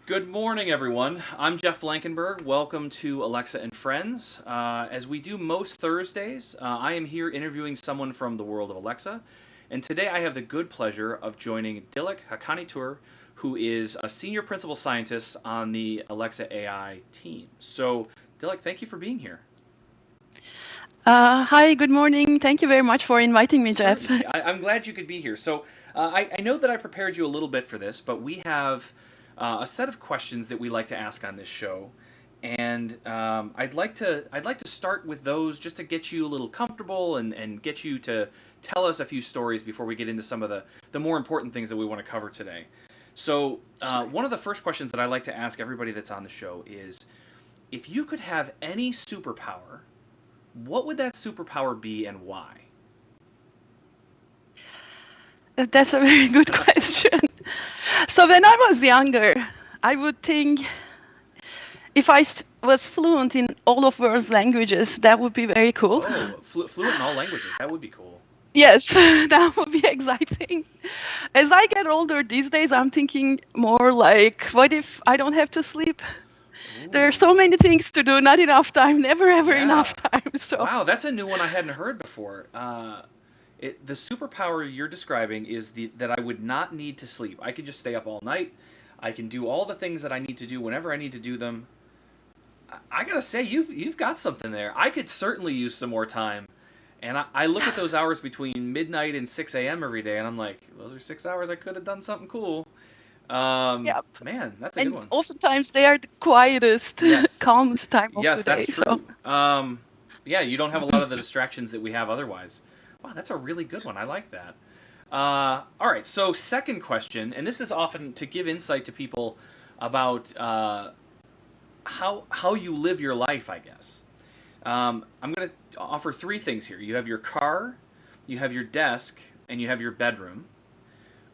Good morning, everyone. I'm Jeff Blankenberg. Welcome to Alexa and Friends. As we do most Thursdays, I am here interviewing someone from the world of Alexa. And today I have the good pleasure of joining Dilek Hakkani-Tür, who is a senior principal scientist on the Alexa AI team. So, Dilek, thank you for being here. Hi, good morning. Thank you very much for inviting me, Jeff. Certainly. I'm glad you could be here. So, I know that I prepared you a little bit for this, but we have a set of questions that we like to ask on this show, and I'd like to start with those just to get you a little comfortable and get you to tell us a few stories before we get into some of the more important things that we want to cover today. So, one of the first questions that I like to ask everybody that's on the show is, if you could have any superpower, what would that superpower be and why? That's a very good question. So when I was younger, I would think if I was fluent in all of world's languages, that would be very cool. Oh, fluent in all languages. That would be cool. Yes, that would be exciting. As I get older these days, I'm thinking more like, what if I don't have to sleep? There are so many things to do, not enough time, never ever enough time. So wow, that's a new one I hadn't heard before. The superpower you're describing is that I would not need to sleep. I could just stay up all night. I can do all the things that I need to do whenever I need to do them. I gotta say, you've got something there. I could certainly use some more time. And I look at those hours between midnight and 6 a.m. every day, and I'm like, those are 6 hours I could have done something cool. Yep. Man, that's a good one. And oftentimes they are the quietest, calmest time of the day. Yes, that's true. So. Yeah, you don't have a lot of the distractions that we have otherwise. Wow, that's a really good one. I like that. All right, so second question, and this is often to give insight to people about how you live your life, I guess. I'm going to offer three things here. You have your car, you have your desk, and you have your bedroom.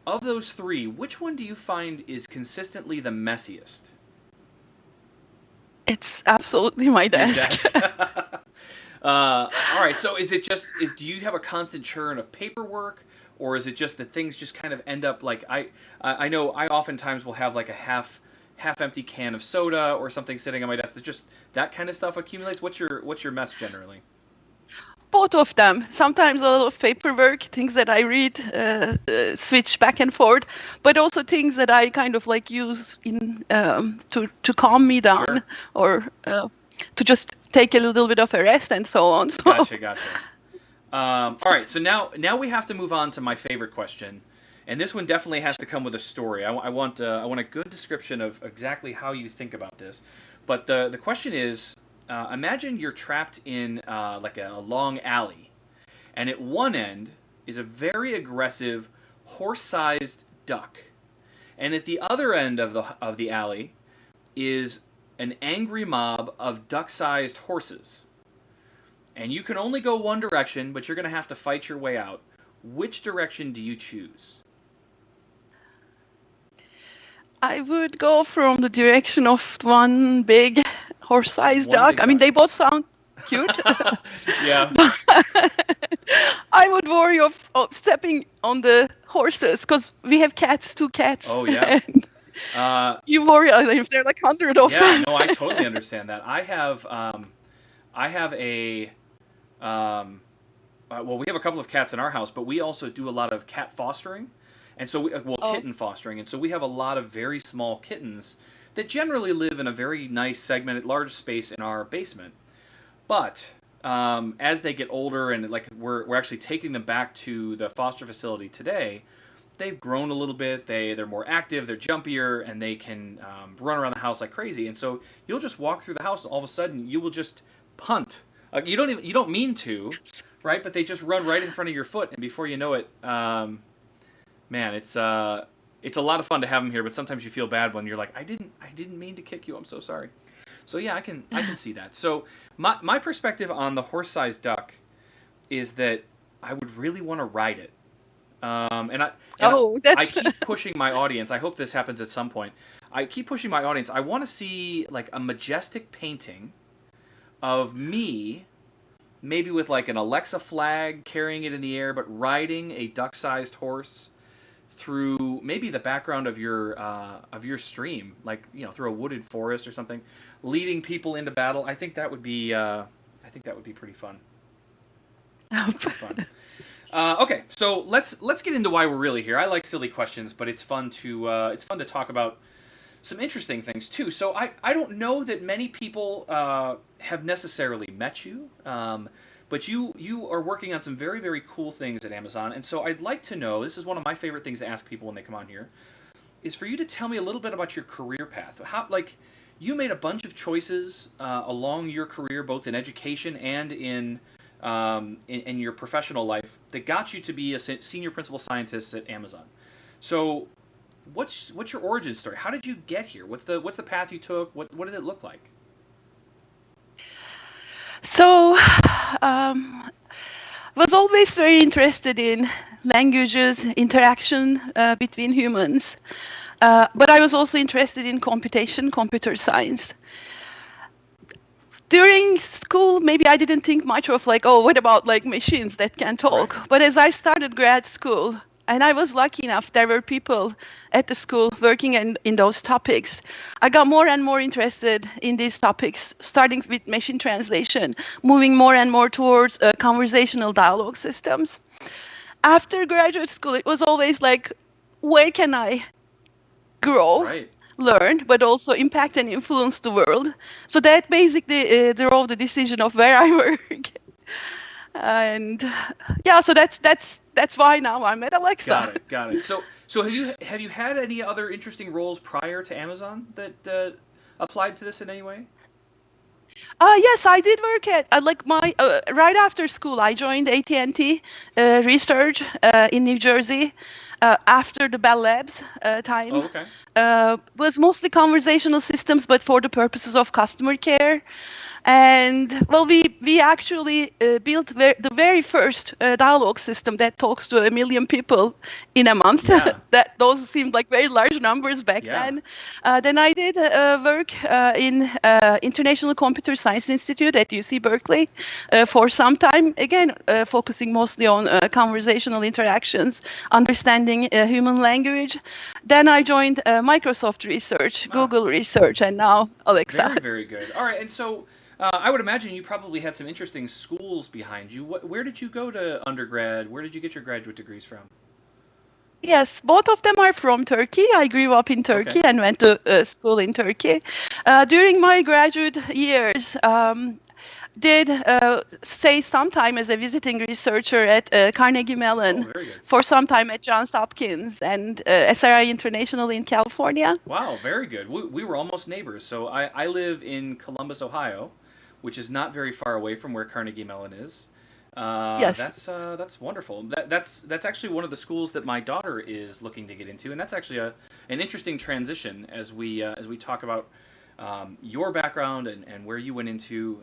Of those three, which one do you find is consistently the messiest? It's absolutely my desk. All right, so do you have a constant churn of paperwork, or is it just that things just kind of end up like, I know I oftentimes will have like a half empty can of soda or something sitting on my desk. Just that kind of stuff accumulates. What's your mess generally? Both of them. Sometimes a lot of paperwork, things that I read, switch back and forth, but also things that I kind of like use in to calm me down, or to just take a little bit of a rest and so on. So. Gotcha. All right, so now we have to move on to my favorite question, and this one definitely has to come with a story. I want a good description of exactly how you think about this. But the question is, imagine you're trapped in like a long alley, and at one end is a very aggressive horse-sized duck, and at the other end of the alley is an angry mob of duck-sized horses. And you can only go one direction, but you're going to have to fight your way out. Which direction do you choose? I would go from the direction of one big horse-sized duck. I mean, they both sound cute. Yeah. I would worry of stepping on the horses, because we have cats, 2 cats. Oh, yeah. You worry if there are like 100 of them. Yeah, no, I totally understand that. I have a... well, we have a couple of cats in our house, but we also do a lot of cat fostering. And so, kitten fostering. And so we have a lot of very small kittens that generally live in a very nice segmented, large space in our basement. But as they get older, and like we're actually taking them back to the foster facility today, they've grown a little bit. They're more active, they're jumpier, and they can run around the house like crazy. And so you'll just walk through the house, and all of a sudden you will just punt. You don't mean to, right? But they just run right in front of your foot, and before you know it. Man, it's a lot of fun to have them here, but sometimes you feel bad when you're like, I didn't mean to kick you. I'm so sorry. So yeah, I can see that. So my perspective on the horse-sized duck is that I would really want to ride it. I keep pushing my audience. I hope this happens at some point. I keep pushing my audience. I want to see like a majestic painting of me, maybe with like an Alexa flag carrying it in the air, but riding a duck-sized horse through maybe the background of your stream, like through a wooded forest or something, leading people into battle. I think that would be pretty fun. Pretty fun. Okay, so let's get into why we're really here. I like silly questions, but it's fun to talk about some interesting things too. So I don't know that many people have necessarily met you, but you are working on some very, very cool things at Amazon. And so I'd like to know, this is one of my favorite things to ask people when they come on here, is for you to tell me a little bit about your career path. How, like, you made a bunch of choices along your career, both in education and in your professional life, that got you to be a senior principal scientist at Amazon. So what's your origin story? How did you get here? What's the path you took? What did it look like? So, was always very interested in languages, interaction between humans. But I was also interested in computer science. During school, maybe I didn't think much of like, oh, what about like machines that can talk? Right. But as I started grad school, and I was lucky enough, there were people at the school working in those topics. I got more and more interested in these topics, starting with machine translation, moving more and more towards conversational dialogue systems. After graduate school, it was always like, where can I grow, Right. learn, but also impact and influence the world? So that basically drove the decision of where I work. And yeah, so that's why now I'm at Alexa. Got it. So have you had any other interesting roles prior to Amazon that applied to this in any way? Yes, I did work at like my right after school. I joined AT&T Research in New Jersey after the Bell Labs time. Oh, okay. Was mostly conversational systems, but for the purposes of customer care. And well, we actually built the very first dialogue system that talks to 1 million people in a month. Yeah. Those seemed like very large numbers back Yeah. then. Then I did work in International Computer Science Institute at UC Berkeley for some time. Again, focusing mostly on conversational interactions, understanding human language. Then I joined Microsoft Research, Google Research, and now Alexa. Very, very good. All right, and so I would imagine you probably had some interesting schools behind you. Where did you go to undergrad? Where did you get your graduate degrees from? Yes, both of them are from Turkey. I grew up in Turkey and went to school in Turkey. During my graduate years, did stay some time as a visiting researcher at Carnegie Mellon, for some time at Johns Hopkins and SRI International in California. Wow, very good. We were almost neighbors. So I live in Columbus, Ohio, which is not very far away from where Carnegie Mellon is. Yes. That's wonderful. That's actually one of the schools that my daughter is looking to get into, and that's actually an interesting transition as we talk about your background and where you went into.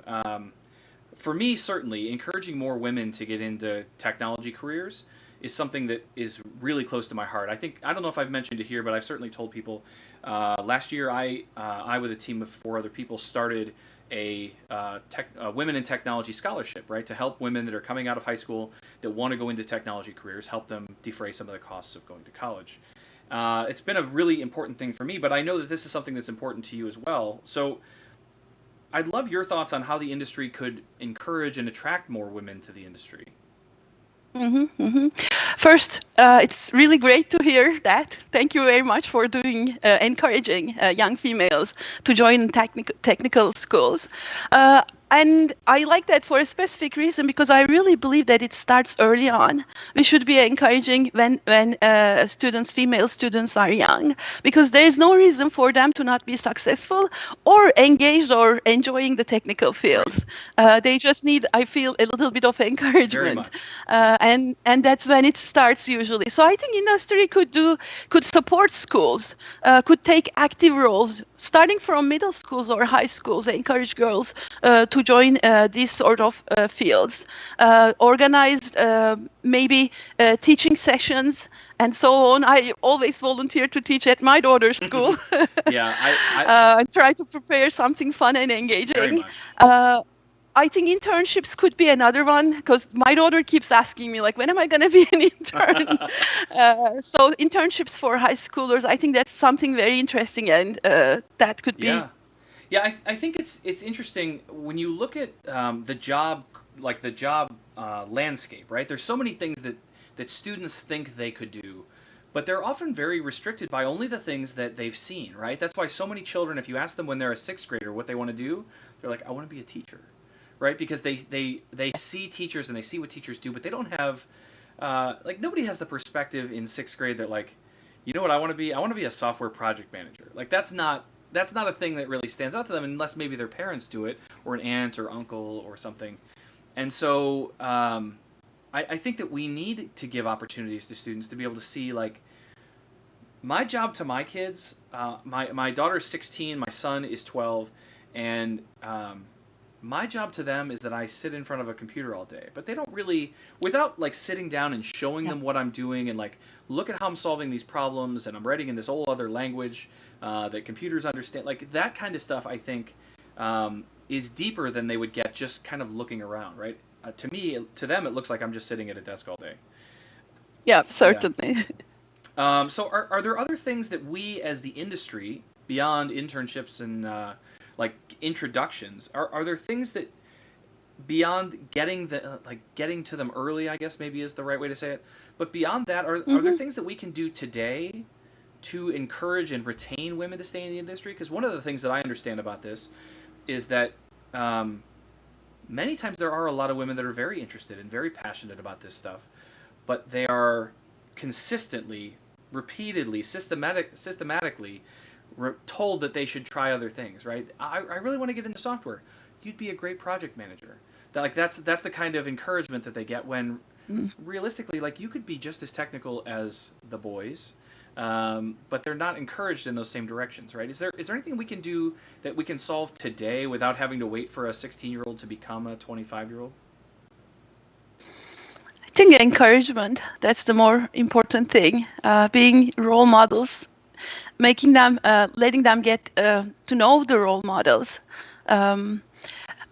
For me, certainly, encouraging more women to get into technology careers is something that is really close to my heart. I don't know if I've mentioned it here, but I've certainly told people. Last year, I with a team of 4 other people started a Women in Technology Scholarship, right, to help women that are coming out of high school that want to go into technology careers, help them defray some of the costs of going to college. It's been a really important thing for me, but I know that this is something that's important to you as well. So I'd love your thoughts on how the industry could encourage and attract more women to the industry. First, it's really great to hear that. Thank you very much for encouraging young females to join technical schools. And I like that for a specific reason, because I really believe that it starts early on. We should be encouraging when female students are young, because there is no reason for them to not be successful or engaged or enjoying the technical fields. They just need, I feel, a little bit of encouragement. And that's when it starts usually. So I think industry could support schools, could take active roles, starting from middle schools or high schools, encourage girls to join these sort of fields, organized maybe teaching sessions and so on. I always volunteer to teach at my daughter's school. Yeah, I try to prepare something fun and engaging. I think internships could be another one because my daughter keeps asking me like, when am I going to be an intern? So internships for high schoolers, I think that's something very interesting, and that could be. Yeah. Yeah, I think it's interesting when you look at the job, like the job landscape, right? There's so many things that students think they could do, but they're often very restricted by only the things that they've seen, right? That's why so many children, if you ask them when they're a sixth grader what they want to do, they're like, I want to be a teacher, right? Because they see teachers and they see what teachers do, but they don't have like nobody has the perspective in sixth grade that like, you know what I want to be? I want to be a software project manager. Like that's not a thing that really stands out to them unless maybe their parents do it or an aunt or uncle or something. And so I think that we need to give opportunities to students to be able to see like my job to my kids. My daughter's 16, my son is 12, and my job to them is that I sit in front of a computer all day. But they don't really, without like sitting down and showing them what I'm doing and like, look at how I'm solving these problems and I'm writing in this whole other language that computers understand. Like that kind of stuff, I think, is deeper than they would get just kind of looking around, right? To them, it looks like I'm just sitting at a desk all day. Yeah, Yeah. certainly. So are there other things that we as the industry, beyond internships and like introductions, are there things that beyond getting to them early, I guess maybe is the right way to say it, but beyond that, are there things that we can do today to encourage and retain women to stay in the industry? Because one of the things that I understand about this is that many times there are a lot of women that are very interested and very passionate about this stuff, but they are consistently, repeatedly, systematically told that they should try other things, right? I really want to get into software. You'd be a great project manager. That's the kind of encouragement that they get when realistically, like you could be just as technical as the boys, but they're not encouraged in those same directions, right? Is there anything we can do that we can solve today without having to wait for a 16-year-old to become a 25-year-old? I think encouragement, that's the more important thing. Being role models, making them, letting them get to know the role models.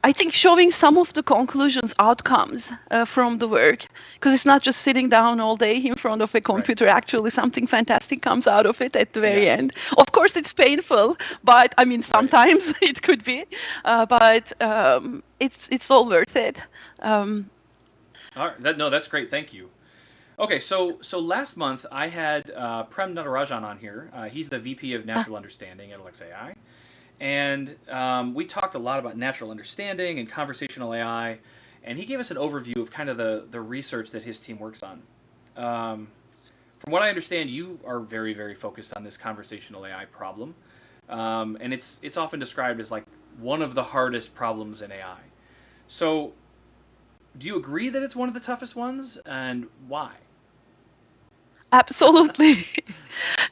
I think showing some of the conclusions, outcomes from the work, because it's not just sitting down all day in front of a computer. Right. Actually, something fantastic comes out of it at the very end. Of course, it's painful, but I mean, sometimes it could be, but it's all worth it. All right. That's great. Thank you. Okay, so last month I had Prem Natarajan on here. He's the VP of Natural Understanding at LexAI. And we talked a lot about natural understanding and conversational AI, and he gave us an overview of kind of the research that his team works on. From what I understand, you are very, very focused on this conversational AI problem, and it's often described as like one of the hardest problems in AI. So, do you agree that it's one of the toughest ones, and why? Absolutely.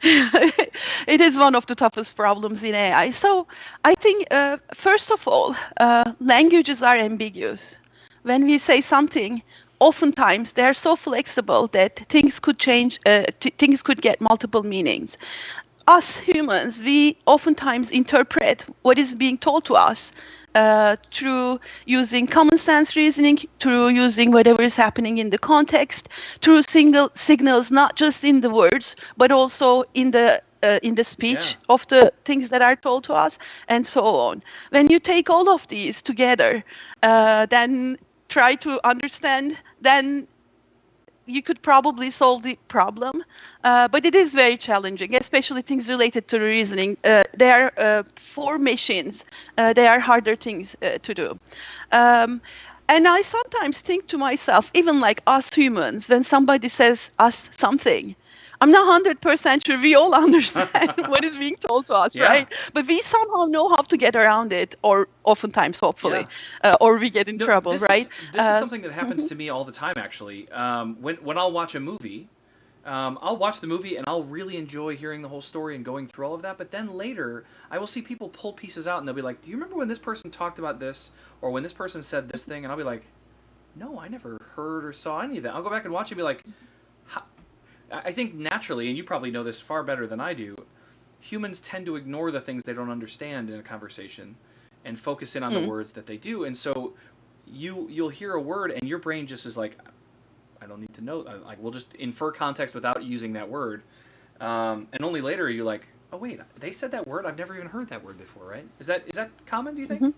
It is one of the toughest problems in AI. So I think, first of all, languages are ambiguous. When we say something, oftentimes they're so flexible that things could change, things could get multiple meanings. Us humans, we oftentimes interpret what is being told to us through using common sense reasoning, through using whatever is happening in the context, through signals, not just in the words, but also in the speech of the things that are told to us, and so on. When you take all of these together, then try to understand, then you could probably solve the problem, but it is very challenging, especially things related to reasoning. They are for machines. They are harder things to do. And I sometimes think to myself, even like us humans, when somebody says us something, I'm not 100% sure we all understand what is being told to us, right? But we somehow know how to get around it, or oftentimes, hopefully, or we get in trouble, right? This is something that happens to me all the time, actually. When I'll watch a movie, I'll watch the movie and I'll really enjoy hearing the whole story and going through all of that. But then later, I will see people pull pieces out and they'll be like, do you remember when this person talked about this? Or when this person said this thing? And I'll be like, no, I never heard or saw any of that. I'll go back and watch it and be like, I think naturally, and you probably know this far better than I do, humans tend to ignore the things they don't understand in a conversation and focus in on the words that they do. And so you'll hear a word and your brain just is like, I don't need to know. Like we'll just infer context without using that word, and only later you're like, oh wait, they said that word. I've never even heard that word before, right? Is that common? Do you think?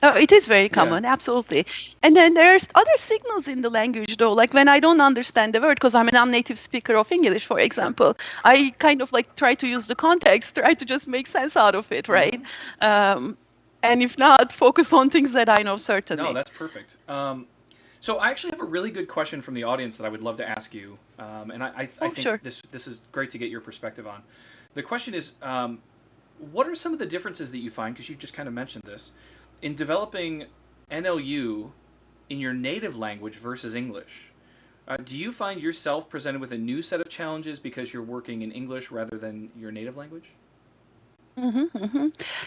Oh, it is very Yeah. common, absolutely. And then there's other signals in the language, though. Like when I don't understand the word, because I'm a non-native speaker of English, for Sure. example, I kind of like try to use the context, try to just make sense out of it, right? Um, and if not, focus on things that I know No, certainly. that's perfect. So I actually have a really good question from the audience that I would love to ask you, and I Oh, think sure. this is great to get your perspective on. The question is, what are some of the differences that you find, because you just kind of mentioned this, in developing NLU in your native language versus English? Do you find yourself presented with a new set of challenges because you're working in English rather than your native language?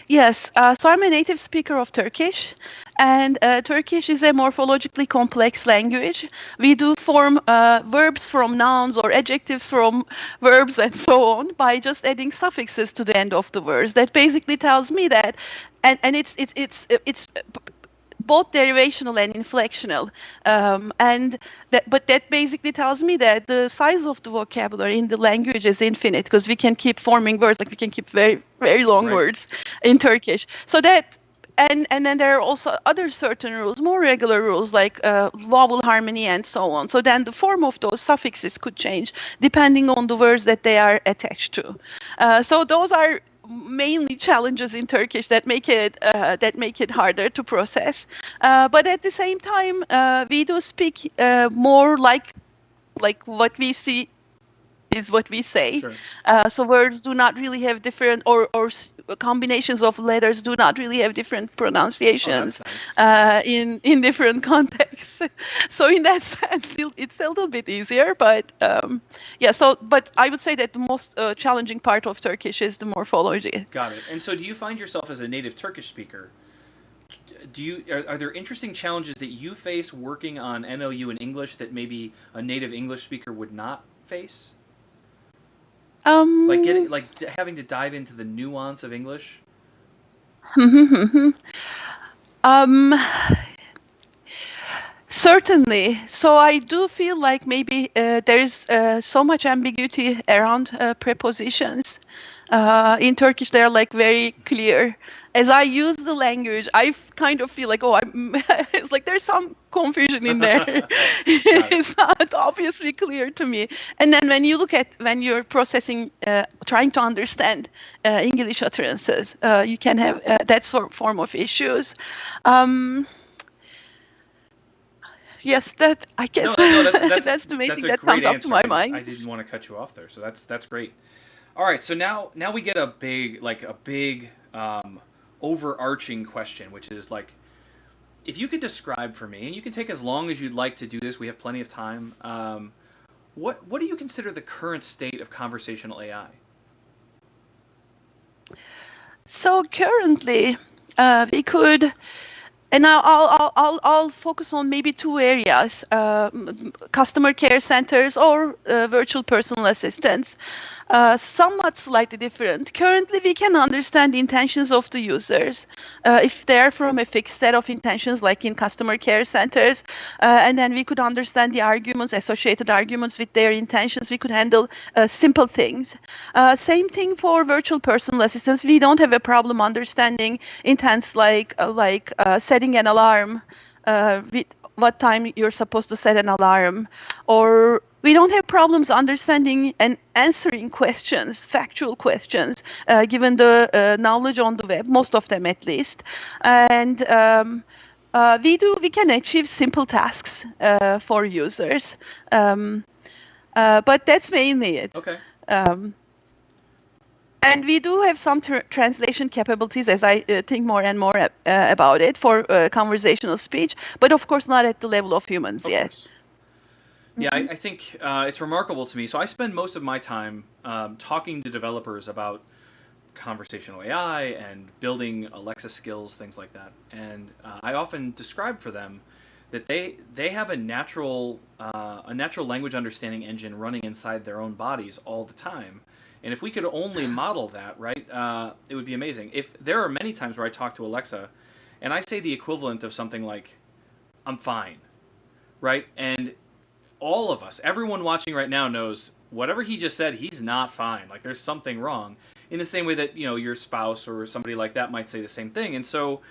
Yes, so I'm a native speaker of Turkish, and Turkish is a morphologically complex language. We do form verbs from nouns or adjectives from verbs and so on by just adding suffixes to the end of the words. That basically tells me that, and it's both derivational and inflectional, and but that basically tells me that the size of the vocabulary in the language is infinite because we can keep forming words, like we can keep very very long Right. words in Turkish. So that, and then there are also other certain rules, more regular rules like vowel harmony and so on. So then the form of those suffixes could change depending on the words that they are attached to. So those are mainly challenges in Turkish that make it harder to process. But at the same time, we do speak more like what we see is what we say. Sure. So words do not really have different, or combinations of letters do not really have different Oh, that's pronunciations nice. in different contexts. So in that sense, it's a little bit easier. But yeah, so but I would say that the most challenging part of Turkish is the morphology. Got it. And so, do you find yourself as a native Turkish speaker? Are there interesting challenges that you face working on NLU in English that maybe a native English speaker would not face? Like Um, having to dive into the nuance of English. um, Certainly. So I do feel like maybe there is so much ambiguity around prepositions. In Turkish, they're like very clear. As I use the language, kind of feel like, oh, it's like there's some confusion in there. Got it. It's not obviously clear to me. And then when you're processing, trying to understand English utterances, you can have that form of issues. Um, Yes, that I guess No, that's that's the main that's thing a that great comes up to answer. my I mind. didn't want to cut you off there, so that's great. All right, so now we get a big overarching question, which is like, if you could describe for me, and you can take as long as you'd like to do this. We have plenty of time. What do you consider the current state of conversational AI? So currently, we could, and I'll focus on maybe two areas: customer care centers or virtual personal assistants. Somewhat slightly different. Currently, we can understand the intentions of the users if they're from a fixed set of intentions, like in customer care centers, and then we could understand the arguments, associated arguments with their intentions. We could handle simple things. Same thing for virtual personal assistants. We don't have a problem understanding intents like setting an alarm, with what time you're supposed to set an alarm, or we don't have problems understanding and answering questions, factual questions, given the knowledge on the web, most of them at least. And we can achieve simple tasks for users. Um, but that's mainly it. Okay. Um, and we do have some translation capabilities, as I think more and more about it for conversational speech, but of course not at the level of humans Of yet. course. Yeah, I think it's remarkable to me. So I spend most of my time talking to developers about conversational AI and building Alexa skills, things like that. And I often describe for them that they have a natural language understanding engine running inside their own bodies all the time. And if we could only model that, right, it would be amazing. If there are many times where I talk to Alexa, and I say the equivalent of something like, I'm fine, right? And all of us, everyone watching right now knows whatever he just said, he's not fine. Like there's something wrong. In the same way that, you know, your spouse or somebody like that might say the same thing. And so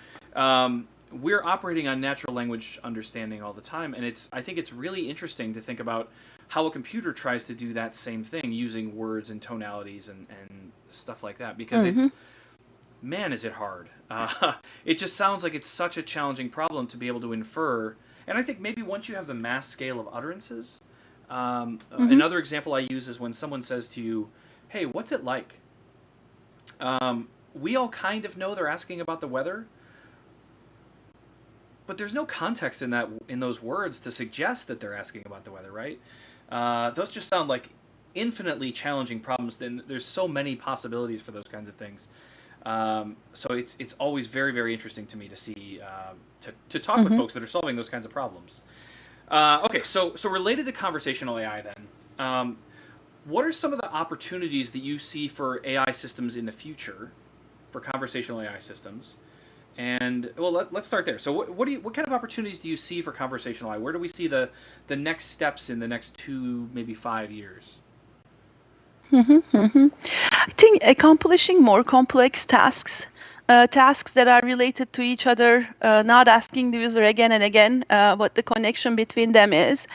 we're operating on natural language understanding all the time. And I think it's really interesting to think about how a computer tries to do that same thing using words and tonalities and stuff like that. Because man, is it hard. It just sounds like it's such a challenging problem to be able to infer. And I think maybe once you have the mass scale of utterances, another example I use is when someone says to you, hey, what's it like? We all kind of know they're asking about the weather, but there's no context in those words to suggest that they're asking about the weather, right? Those just sound like infinitely challenging problems. Then there's so many possibilities for those kinds of things. So it's always very, very interesting to me to see to talk with folks that are solving those kinds of problems. Okay, so related to conversational AI then, what are some of the opportunities that you see for AI systems in the future, for conversational AI systems? And well, let's start there. So what kind of opportunities do you see for conversational AI? Where do we see the next steps in the next 2, maybe 5 years? I think accomplishing more complex tasks, tasks that are related to each other, not asking the user again and again what the connection between them is,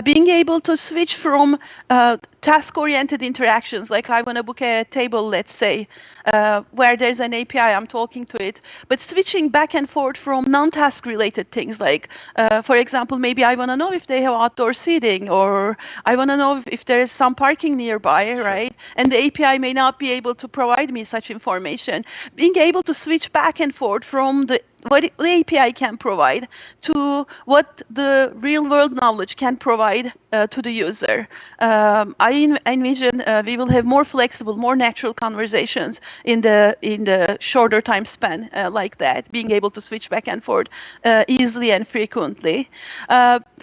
being able to switch from task-oriented interactions, like I want to book a table, let's say, where there's an API, I'm talking to it, but switching back and forth from non-task related things, like, for example, maybe I want to know if they have outdoor seating, or I want to know if there's some parking nearby, right? And the API may not be able to provide me such information. Being able to switch back and forth from what the API can provide to what the real-world knowledge can provide to the user. I envision we will have more flexible, more natural conversations in the shorter time span like that, being able to switch back and forth easily and frequently.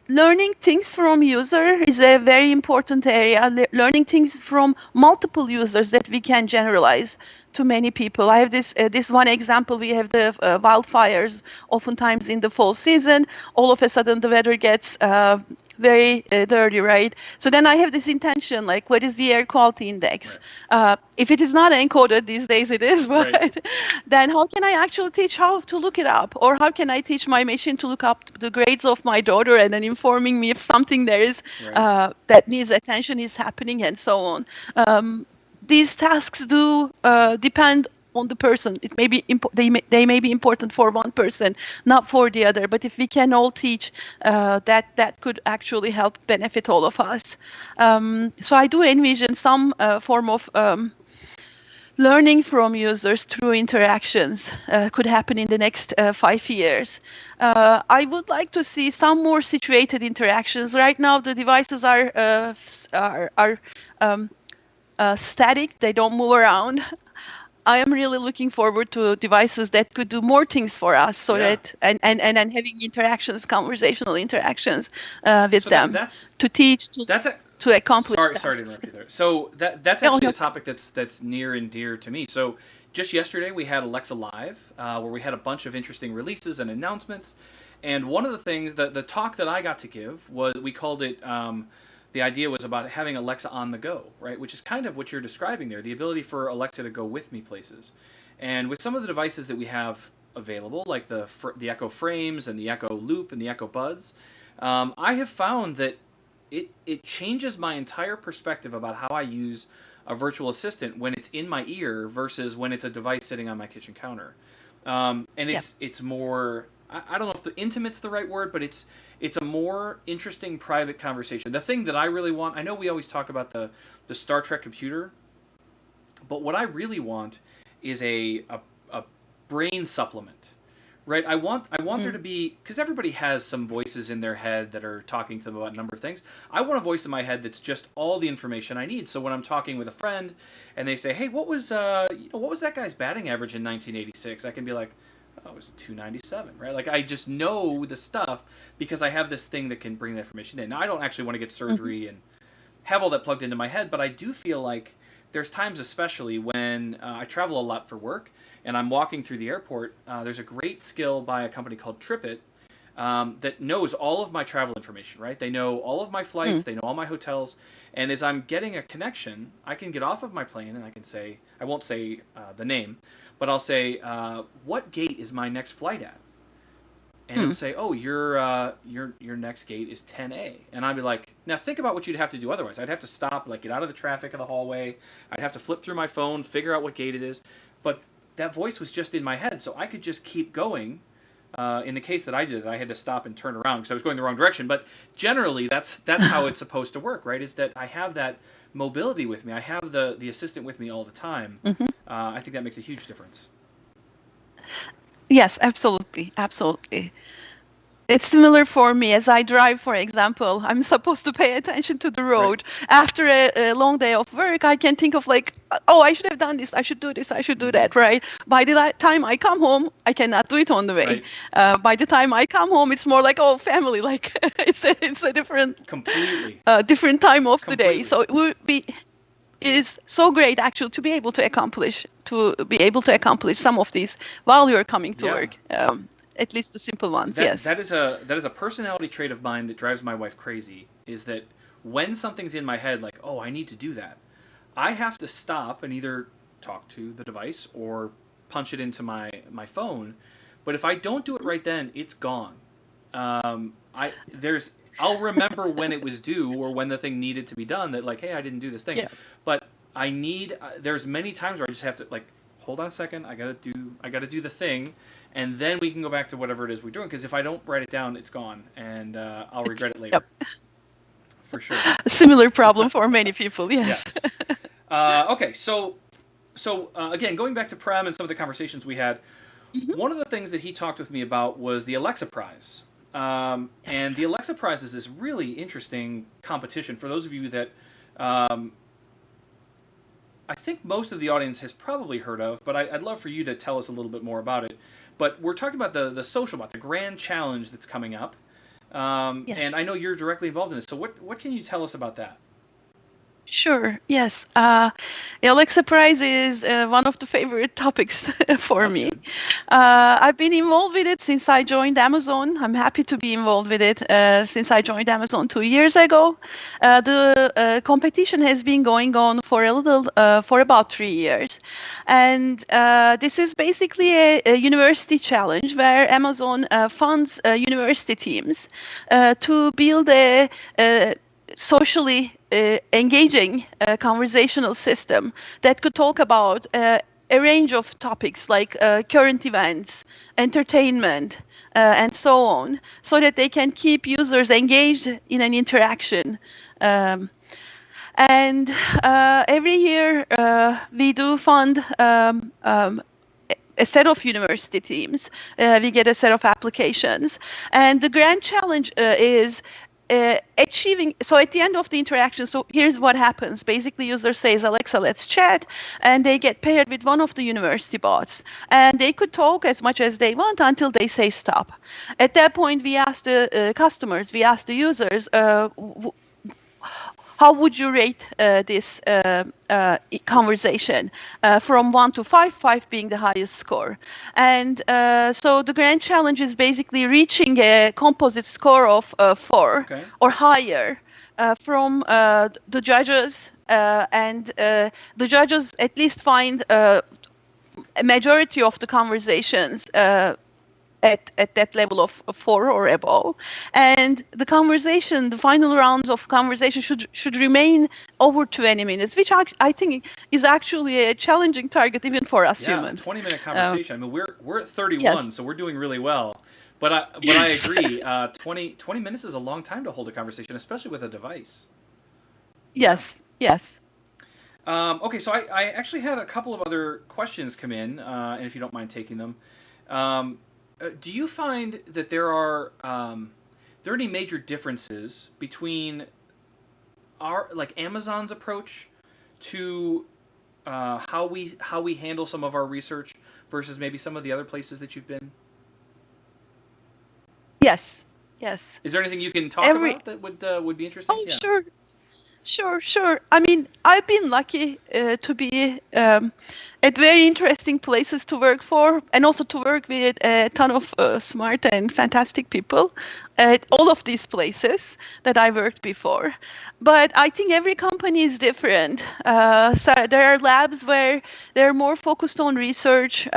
Learning things from user is a very important area. Learning things from multiple users that we can generalize to many people. I have this one example. We have the wildfires oftentimes in the fall season. All of a sudden the weather gets very dirty, right? So then I have this intention, like, what is the air quality index? Right. If it is not encoded, these days it is, but right. Then how can I actually teach how to look it up? Or how can I teach my machine to look up the grades of my daughter and then informing me if something there is right. That needs attention is happening and so on. These tasks do depend on the person. It may be they may be important for one person, not for the other. But if we can all teach, that could actually help benefit all of us. So I do envision some form of learning from users through interactions could happen in the next 5 years. I would like to see some more situated interactions. Right now, the devices are static, they don't move around. I am really looking forward to devices that could do more things for us, so that and having interactions, conversational interactions with them to teach to accomplish. Sorry to interrupt you there. So that's actually a topic that's near and dear to me. So just yesterday we had Alexa Live, where we had a bunch of interesting releases and announcements, and one of the things the talk that I got to give was, we called it. The idea was about having Alexa on the go, right? Which is kind of what you're describing there, the ability for Alexa to go with me places. And with some of the devices that we have available, like the Echo Frames and the Echo Loop and the Echo Buds, I have found that it changes my entire perspective about how I use a virtual assistant when it's in my ear versus when it's a device sitting on my kitchen counter. And it's more, I don't know if the intimate's the right word, but it's a more interesting private conversation. The thing that I really want, I know we always talk about the Star Trek computer, but what I really want is a brain supplement, right? I want there to be, because everybody has some voices in their head that are talking to them about a number of things. I want a voice in my head that's just all the information I need. So when I'm talking with a friend and they say, hey, what was that guy's batting average in 1986? I can be like, oh, it was 297, right? Like, I just know the stuff because I have this thing that can bring the information in. Now, I don't actually want to get surgery and have all that plugged into my head, but I do feel like there's times, especially when I travel a lot for work and I'm walking through the airport, there's a great skill by a company called TripIt that knows all of my travel information, right? They know all of my flights, they know all my hotels, and as I'm getting a connection, I can get off of my plane and I can say, I won't say the name, but I'll say, what gate is my next flight at? And it'll say, oh, your next gate is 10A. And I'd be like, now think about what you'd have to do otherwise. I'd have to stop, like get out of the traffic of the hallway. I'd have to flip through my phone, figure out what gate it is. But that voice was just in my head, so I could just keep going. In the case that I did, I had to stop and turn around because I was going the wrong direction. But generally, that's how it's supposed to work, right? Is that I have that mobility with me. I have the assistant with me all the time. I think that makes a huge difference. Yes, absolutely, absolutely. It's similar for me as I drive, for example. I'm supposed to pay attention to the road. Right. After a long day of work, I can think of like, oh, I should have done this. I should do this. I should do that, right? By the time I come home, I cannot do it on the way. Right. By the time I come home, it's more like, oh, family. Like it's a different, completely different time of the day. So it would be. Is so great actually to be able to accomplish some of these while you're coming to work. At least the simple ones. Yes. That is a personality trait of mine that drives my wife crazy. Is that when something's in my head, like, oh, I need to do that, I have to stop and either talk to the device or punch it into my phone. But if I don't do it right then, it's gone. I'll remember when it was due or when the thing needed to be done. That like, hey, I didn't do this thing. Yeah. But there's many times where I just have to like, hold on a second. I gotta do the thing, and then we can go back to whatever it is we're doing. Because if I don't write it down, it's gone, and I'll regret it later. Yep. For sure. A similar problem for many people. Yes. Okay. So again, going back to Prem and some of the conversations we had, one of the things that he talked with me about was the Alexa Prize. Yes. And the Alexa Prize is this really interesting competition. For those of you that I think most of the audience has probably heard of, but I'd love for you to tell us a little bit more about it. But we're talking about the social bot, the grand challenge that's coming up. Yes. And I know you're directly involved in this. So what can you tell us about that? Sure. Yes. The Alexa Prize is one of the favorite topics for me. I've been involved with it since I joined Amazon. I'm happy to be involved with it since I joined Amazon 2 years ago. The competition has been going on for about 3 years. And this is basically a university challenge where Amazon funds university teams to build a socially engaging conversational system that could talk about a range of topics like current events, entertainment, and so on, so that they can keep users engaged in an interaction. And every year we do fund a set of university teams. We get a set of applications. And the grand challenge is achieving, so at the end of the interaction, so here's what happens. Basically, user says, Alexa, let's chat, and they get paired with one of the university bots. And they could talk as much as they want until they say stop. At that point, we ask the customers, we ask the users, how would you rate this conversation from 1 to 5, 5 being the highest score? And so the grand challenge is basically reaching a composite score of 4 or higher from the judges. And the judges at least find a majority of the conversations at that level of 4 or above, and the final rounds of conversation should remain over 20 minutes, which I think is actually a challenging target even for us humans. 20-minute conversation. I mean, we're at 31, so we're doing really well. But I agree. 20 minutes is a long time to hold a conversation, especially with a device. Yes. Yes. Okay, so I actually had a couple of other questions come in, and if you don't mind taking them. Do you find that there are any major differences between Amazon's approach to how we handle some of our research versus maybe some of the other places that you've been? Yes. Yes. Is there anything you can talk about that would be interesting? Oh, yeah. Sure. Sure, sure. I mean, I've been lucky to be at very interesting places to work for, and also to work with a ton of smart and fantastic people at all of these places that I worked before. But I think every company is different. So there are labs where they're more focused on research,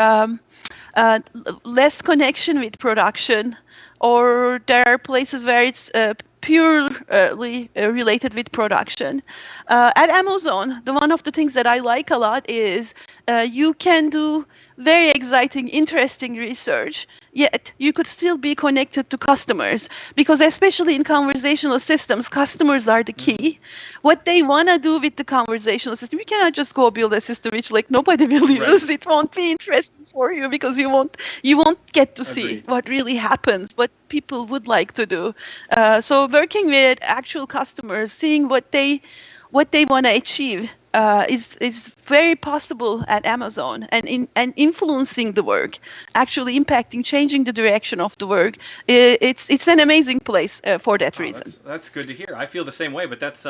less connection with production, or there are places where it's purely related with production. At Amazon, one of the things that I like a lot is you can do very exciting, interesting research, yet you could still be connected to customers, because especially in conversational systems, customers are the key. What they want to do with the conversational system, you cannot just go build a system which like nobody will Right. use. It won't be interesting for you because you won't get to see Agreed. what really happens, what people would like to do. So working with actual customers, seeing what they want to achieve is very possible at Amazon, and influencing the work, actually impacting, changing the direction of the work. It's an amazing place for that Oh, reason. that's good to hear. I feel the same way, but that's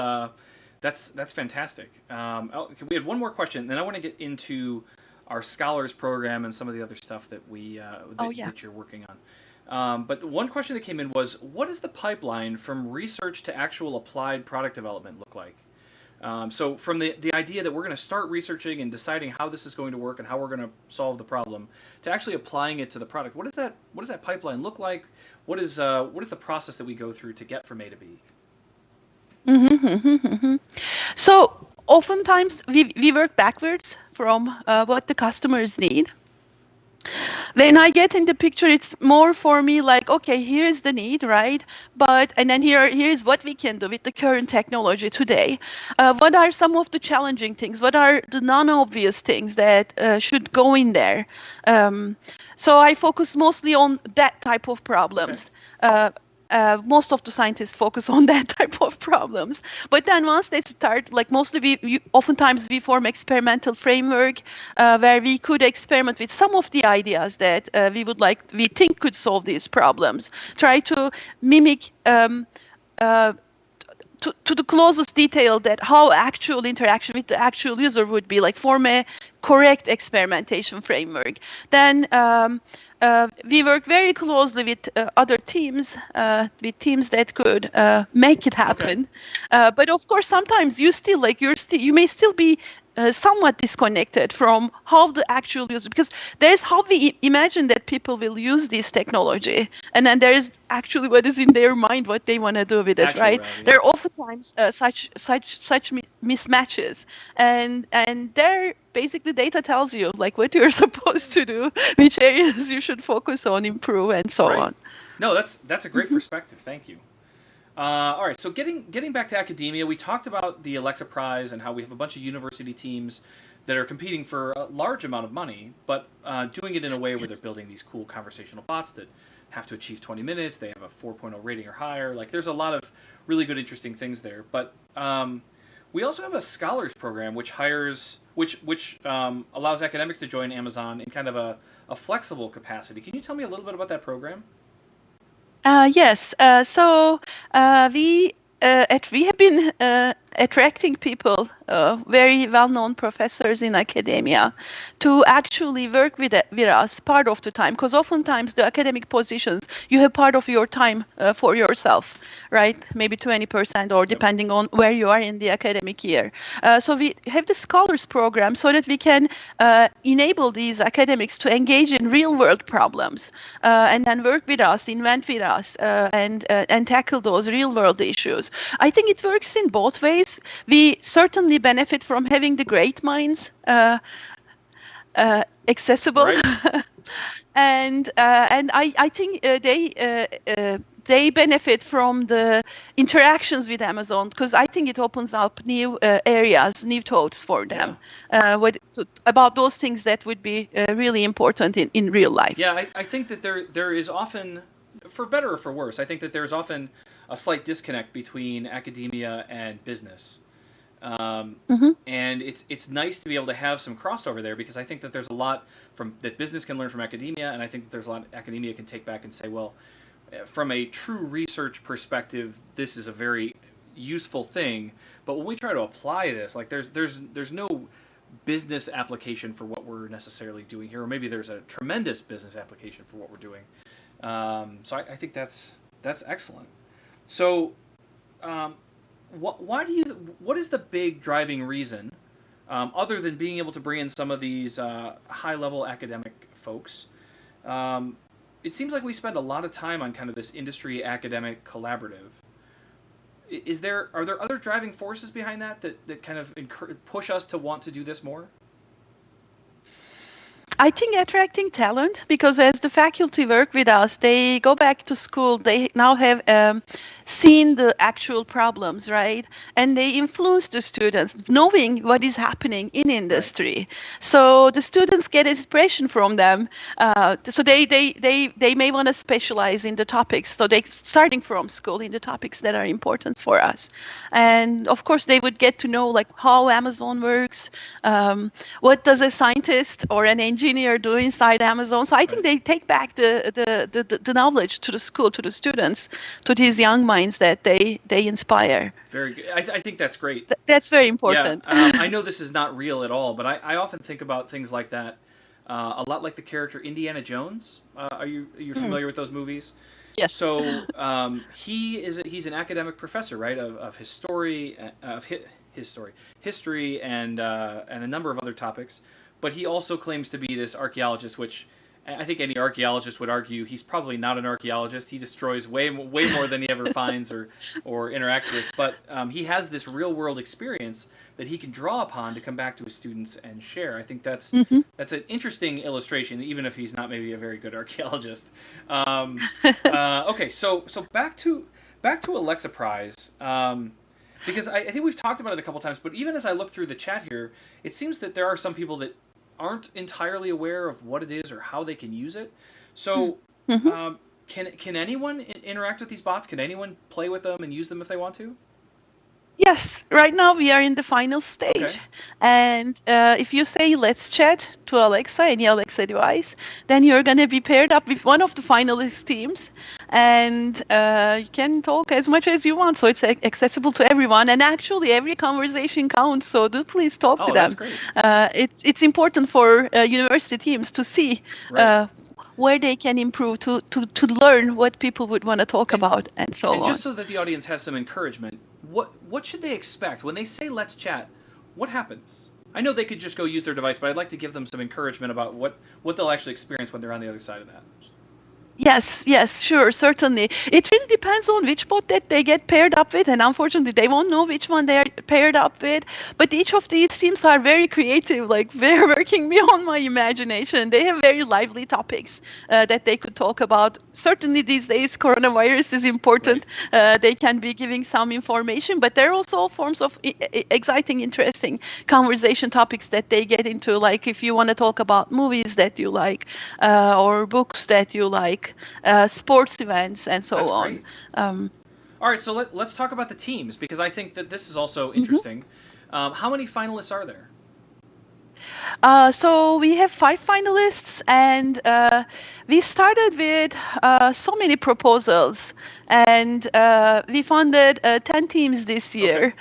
fantastic. We had one more question, then I want to get into our scholars program and some of the other stuff that Oh yeah. that you're working on. But one question that came in was, what does the pipeline from research to actual applied product development look like? So from the idea that we're going to start researching and deciding how this is going to work and how we're going to solve the problem, to actually applying it to the product, what does that pipeline look like? What is the process that we go through to get from A to B? So oftentimes we work backwards from what the customers need. When I get in the picture, it's more for me like, okay, here's the need, right? And then here's what we can do with the current technology today. What are some of the challenging things? What are the non-obvious things that should go in there? So I focus mostly on that type of Okay. problems. Most of the scientists focus on that type of problems. But then once they start, like mostly oftentimes we form experimental framework where we could experiment with some of the ideas that we think could solve these problems. Try to mimic to the closest detail that how actual interaction with the actual user would be, like form a correct experimentation framework. Then we work very closely with other teams, with teams that could make it happen. But of course, sometimes you may still be somewhat disconnected from how the actual user, because there's how we imagine that people will use this technology, and then there's actually what is in their mind, what they want to do with it, Actual right? reality. There are oftentimes such mismatches, and there basically data tells you like what you're supposed to do, which areas you should focus on, improve, and so Right. on. No, that's a great perspective. Thank you. All right, so getting back to academia, we talked about the Alexa Prize and how we have a bunch of university teams that are competing for a large amount of money, but doing it in a way where they're building these cool conversational bots that have to achieve 20 minutes. They have a 4.0 rating or higher. Like, there's a lot of really good, interesting things there. But we also have a scholars program which allows academics to join Amazon in kind of a flexible capacity. Can you tell me a little bit about that program? Yes. So we have been attracting people, very well-known professors in academia, to actually work with us part of the time. Because oftentimes the academic positions, you have part of your time for yourself, right? Maybe 20%, or depending on where you are in the academic year. So we have the scholars program so that we can enable these academics to engage in real-world problems, and then work with us, invent with us, and tackle those real-world issues. I think it works in both ways. We certainly benefit from having the great minds accessible, Right. and I think they benefit from the interactions with Amazon, because I think it opens up new areas, new thoughts for them, about those things that would be really important in real life. Yeah, I think that there is often, for better or for worse, I think that there's often a slight disconnect between academia and business. And it's nice to be able to have some crossover there, because I think that there's a lot that business can learn from academia, and I think that there's a lot academia can take back and say, well, from a true research perspective, this is a very useful thing, but when we try to apply this, like there's no business application for what we're necessarily doing here, or maybe there's a tremendous business application for what we're doing. So I think that's excellent. So, what is the big driving reason, other than being able to bring in some of these high level academic folks? It seems like we spend a lot of time on kind of this industry academic collaborative. Are there other driving forces behind that kind of push us to want to do this more? I think attracting talent, because as the faculty work with us, they go back to school, they now have seen the actual problems, right? And they influence the students, knowing what is happening in industry. Right. So the students get inspiration from them. So they may want to specialize in the topics. So they starting from school in the topics that are important for us. And of course, they would get to know like how Amazon works, what does a scientist or an engineer do inside Amazon. So I think they take back the knowledge to the school, to the students, to these young minds that they inspire. Very good. I think that's great. That's very important. Yeah, I know this is not real at all, but I often think about things like that. A lot like the character Indiana Jones. Are you familiar with those movies? Yes. So he's an academic professor, right, of history and a number of other topics. But he also claims to be this archaeologist, which I think any archaeologist would argue he's probably not an archaeologist. He destroys way more than he ever finds or interacts with. But he has this real world experience that he can draw upon to come back to his students and share. I think that's an interesting illustration, even if he's not maybe a very good archaeologist. Okay, so back to Alexa Prize. Because I think we've talked about it a couple times, but even as I look through the chat here, it seems that there are some people that aren't entirely aware of what it is or how they can use it. So can anyone interact with these bots? Can anyone play with them and use them if they want to? Yes, right now we are in the final stage. Okay. And if you say let's chat to Alexa, any Alexa device, then you're going to be paired up with one of the finalist teams, and you can talk as much as you want. So it's accessible to everyone, and actually every conversation counts. So do please talk to them. That's great. It's important for university teams to see where they can improve, to learn what people would want to talk about, and so on. And just so that the audience has some encouragement, what should they expect when they say let's chat? What happens? I know they could just go use their device, but I'd like to give them some encouragement about what they'll actually experience when they're on the other side of that. Yes, sure, certainly. It really depends on which bot that they get paired up with, and unfortunately they won't know which one they are paired up with. But each of these teams are very creative, like they're working beyond my imagination. They have very lively topics that they could talk about. Certainly these days, coronavirus is important. Right. They can be giving some information, but there are also all forms of exciting, interesting conversation topics that they get into, like if you want to talk about movies that you like, or books that you like, sports events, and so That's on. Great. All right, so let's talk about the teams, because I think that this is also interesting. How many finalists are there? So we have 5 finalists, and we started with so many proposals, and we funded 10 teams this year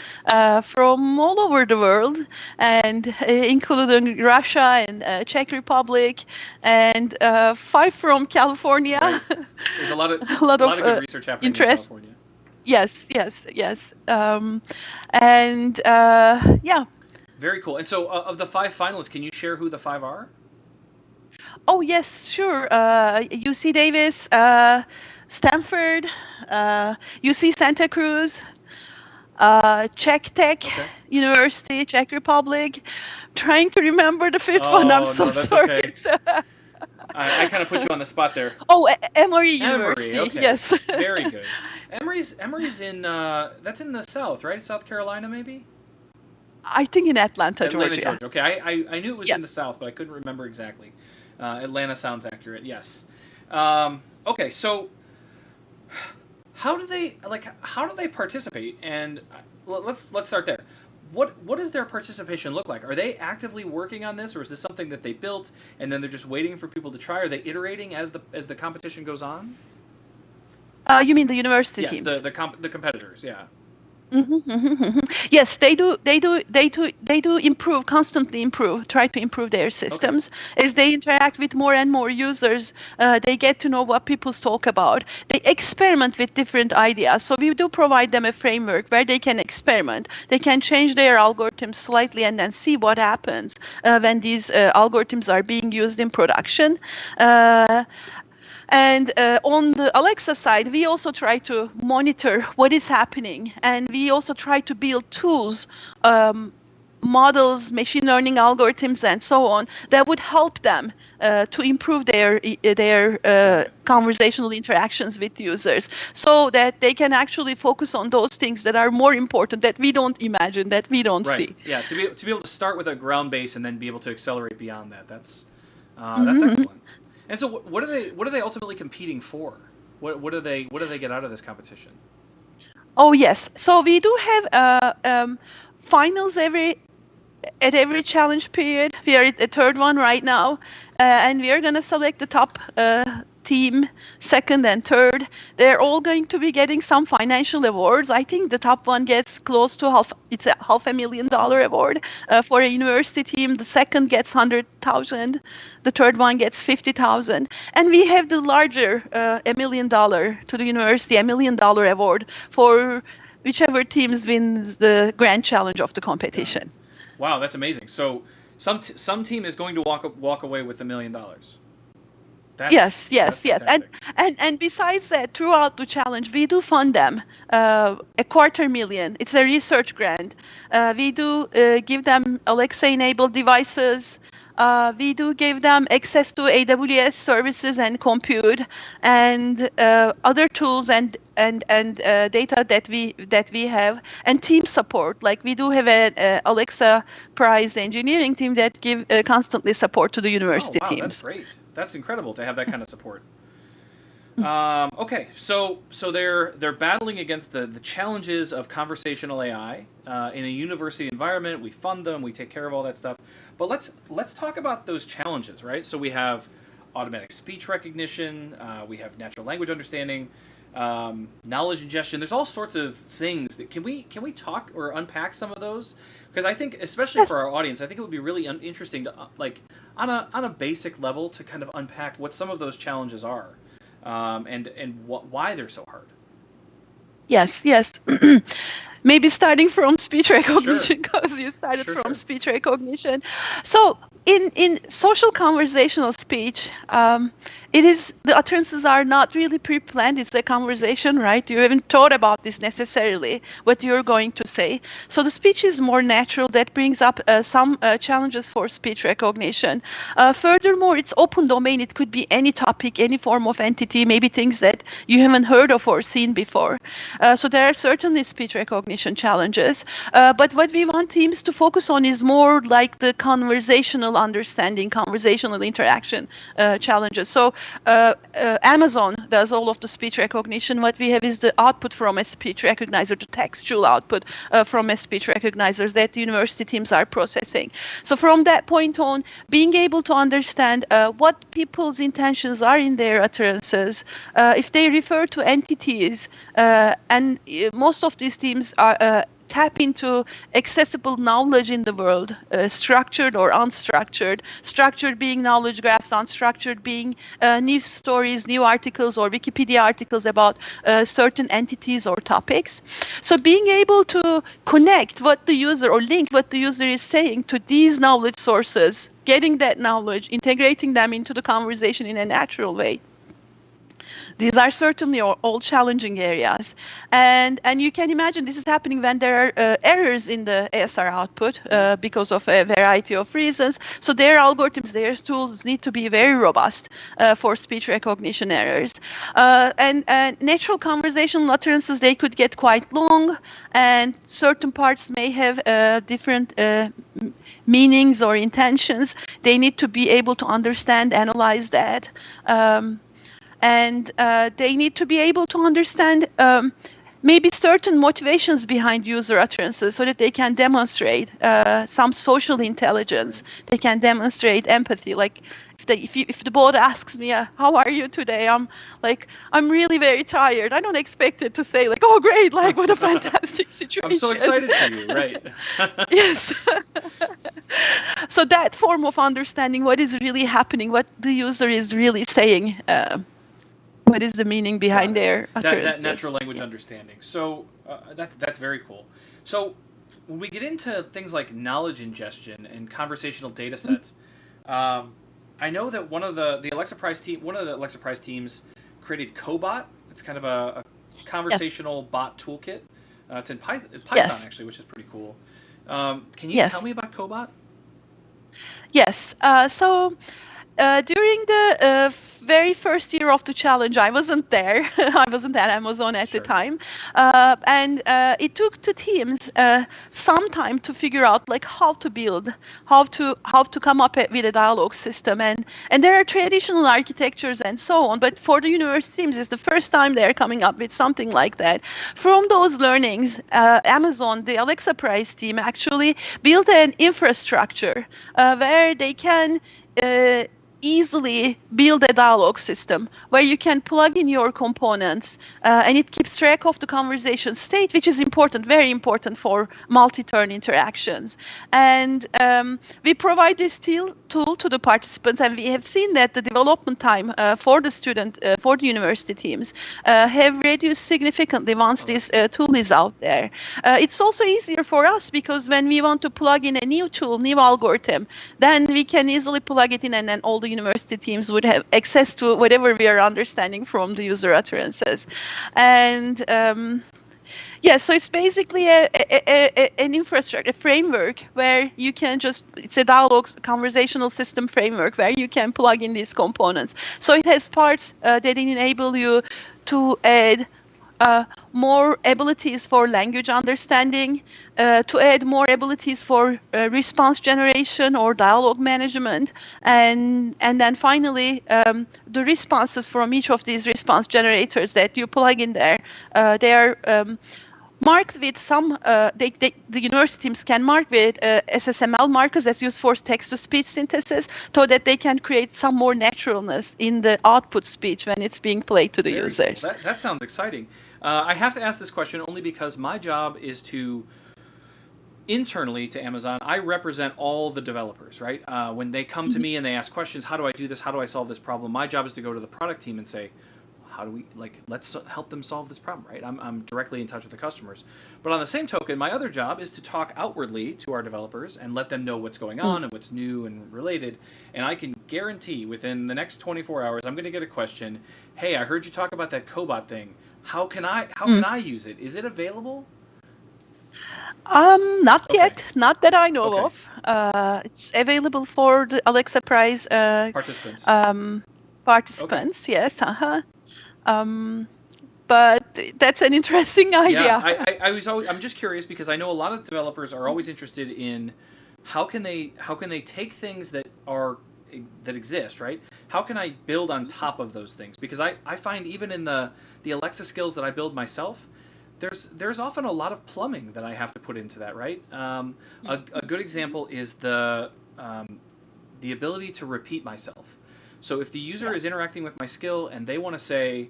from all over the world, and including Russia and Czech Republic, and 5 from California. Right. There's a lot of good research happening in California. Yes. Very cool. And so of the 5 finalists, can you share who the 5 are? Oh, yes, sure. UC Davis, Stanford, UC Santa Cruz, Czech Tech University, Czech Republic. Trying to remember the 5th one. I'm so sorry. Okay. I kind of put you on the spot there. Oh, Emory University. Okay. Yes. Very good. Emory's in that's in the South, right? South Carolina, maybe. I think in Atlanta, Georgia. Okay, I knew it was in the South, but I couldn't remember exactly. Atlanta sounds accurate. Yes. Okay, so how do they participate? And let's start there. What does their participation look like? Are they actively working on this, or is this something that they built and then they're just waiting for people to try? Are they iterating as the competition goes on? You mean the university teams? Yes, the competitors. Yeah. Yes, they do. They do improve, constantly improve, try to improve their Okay. systems as they interact with more and more users. They get to know what people talk about. They experiment with different ideas. So we do provide them a framework where they can experiment. They can change their algorithms slightly and then see what happens when these algorithms are being used in production. Uh, and on the Alexa side, we also try to monitor what is happening, and we also try to build tools, models, machine learning algorithms, and so on that would help them to improve their Got it. conversational interactions with users, so that they can actually focus on those things that are more important, that we don't imagine, that we don't Right. see. Yeah. To be able to start with a ground base and then be able to accelerate beyond that. That's excellent. And so, what are they ultimately competing for? What do they get out of this competition? Oh yes, so we do have finals at every challenge period. We are at the third one right now, and we are going to select the top team, second and third. They're all going to be getting some financial awards. I think the top one gets close to it's a $500,000 award for a university team. The second gets 100,000. The third one gets 50,000. And we have the larger $1 million to the university, $1 million award for whichever teams wins the grand challenge of the Got it. competition. Wow, that's amazing. So some team is going to walk away with $1 million. That's Yes, that's yes, yes. And fantastic. and besides that, throughout the challenge, we do fund them a 250,000. It's a research grant. We do give them Alexa-enabled devices. We do give them access to AWS services and compute and other tools and data that we have, and team support. Like we do have an Alexa Prize engineering team that give constantly support to the Oh university wow, that's teams. great. That's incredible to have that kind of support. Okay, so they're battling against the challenges of conversational AI in a university environment. We fund them, we take care of all that stuff. But let's talk about those challenges, right? So we have automatic speech recognition, we have natural language understanding, knowledge ingestion. There's all sorts of things that can we talk or unpack some of those? Because I think, especially Yes. for our audience, I think it would be really interesting to like on a basic level to kind of unpack what some of those challenges are, and why they're so hard. Yes, yes. Maybe starting from speech Sure, recognition, because you started sure, from sure. speech recognition. So in social conversational speech, the utterances are not really pre-planned. It's a conversation, right? You haven't thought about this necessarily, what you're going to say. So the speech is more natural. That brings up some challenges for speech recognition. Furthermore, it's open domain. It could be any topic, any form of entity, maybe things that you haven't heard of or seen before. So there are certainly speech recognition challenges. But what we want teams to focus on is more like the conversational understanding, conversational interaction challenges. So Amazon does all of the speech recognition. What we have is the output from a speech recognizer, the textual output from a speech recognizers that the university teams are processing. So from that point on, being able to understand what people's intentions are in their utterances, if they refer to entities, and most of these teams are tap into accessible knowledge in the world, structured or unstructured. Structured being knowledge graphs, unstructured being news stories, new articles, or Wikipedia articles about certain entities or topics. So being able to connect what the user or link what the user is saying to these knowledge sources, getting that knowledge, integrating them into the conversation in a natural way. These are certainly all challenging areas. And you can imagine this is happening when there are errors in the ASR output because of a variety of reasons. So their algorithms, their tools need to be very robust for speech recognition errors. And natural conversational utterances, they could get quite long, and certain parts may have different meanings or intentions. They need to be able to understand, analyze that. And they need to be able to understand maybe certain motivations behind user utterances so that they can demonstrate some social intelligence. Right. They can demonstrate empathy. Like if the bot asks me, how are you today? I'm like, I'm really very tired. I don't expect it to say like, oh, great, like what a fantastic I'm so situation. excited for you, right? Yes. So that form of understanding what is really happening, what the user is really saying, what is the meaning Got behind it. their That utterances. natural language Yeah. understanding. So that's very cool. So when we get into things like knowledge ingestion and conversational data sets, um, I know that one of the Alexa Prize teams created Cobot. It's kind of a Yes. conversational bot toolkit. It's in Python Yes. actually, which is pretty cool. Can you tell Yes. me about Cobot? Yes. So during the very first year of the challenge, I wasn't there. I wasn't at Amazon at the Sure. time, and it took the teams some time to figure out like how to build, how to come up with a dialogue system, and there are traditional architectures and so on. But for the university teams, it's the first time they're coming up with something like that. From those learnings, Amazon, the Alexa Prize team, actually built an infrastructure where they can uh, easily build a dialogue system where you can plug in your components and it keeps track of the conversation state, which is important, very important for multi-turn interactions. And we provide this tool to the participants, and we have seen that the development time for the university teams have reduced significantly once Oh, this that's good. tool is out there. It's also easier for us because when we want to plug in a new tool, new algorithm, then we can easily plug it in, and then all the university teams would have access to whatever we are understanding from the user utterances. And yeah, so it's basically an infrastructure, a framework where you can it's a dialogue conversational system framework where you can plug in these components. So it has parts that enable you to add uh, more abilities for language understanding, to add more abilities for response generation or dialogue management, and then finally the responses from each of these response generators that you plug in there, they are marked with the university teams can mark with SSML markers that's used for text-to-speech synthesis so that they can create some more naturalness in the output speech when it's being played to the Very cool. users. That sounds exciting. I have to ask this question only because my job is to internally to Amazon, I represent all the developers, right? When they come to me and they ask questions, how do I do this? How do I solve this problem? My job is to go to the product team and say, how do we, let's help them solve this problem, right? I'm directly in touch with the customers. But on the same token, my other job is to talk outwardly to our developers and let them know what's going on and what's new and related. And I can guarantee within the next 24 hours, I'm going to get a question. Hey, I heard you talk about that cobot thing. How can I use it? Is it available? Not Okay. yet, not that I know Okay. of. It's available for the Alexa Prize Participants. um, Okay. participants, yes. Um, but that's an interesting Yeah, idea. I'm just curious because I know a lot of developers are always interested in how can they take things that exist, right? How can I build on top of those things? Because I find even in the Alexa skills that I build myself, there's often a lot of plumbing that I have to put into that, right? A good example is the ability to repeat myself. So if the user Yeah. is interacting with my skill and they want to say,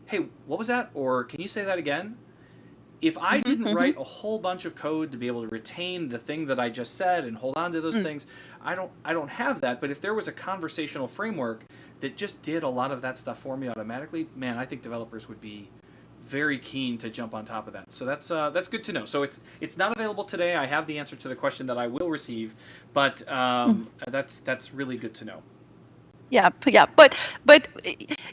hey, what was that? Or can you say that again? If I Hmm. didn't Hmm. write a whole bunch of code to be able to retain the thing that I just said and hold on to those things, I don't have that. But if there was a conversational framework that just did a lot of that stuff for me automatically, man, I think developers would be very keen to jump on top of that. So that's good to know. So it's not available today. I have the answer to the question that I will receive, but that's really good to know. Yeah, yeah, but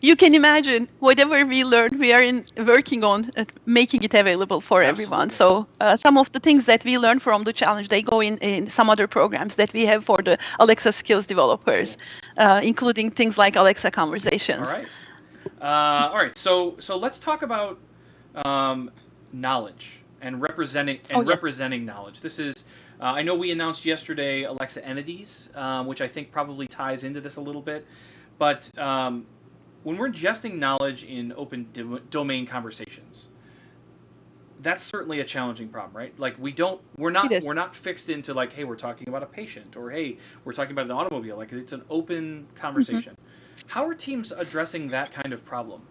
you can imagine whatever we learn, we are working on making it available for everyone. Absolutely. So some of the things that we learn from the challenge, they go in some other programs that we have for the Alexa skills developers, Cool. including things like Alexa All conversations. right. All right. So let's talk about um, knowledge and representing Oh and yes. representing knowledge. This is I know we announced yesterday Alexa entities, which I think probably ties into this a little bit. But when we're ingesting knowledge in open domain conversations, that's certainly a challenging problem, right? Like It is. we're not fixed into like, hey, we're talking about a patient, or hey, we're talking about an automobile. Like it's an open Mhm. conversation. How are teams addressing that kind of problem?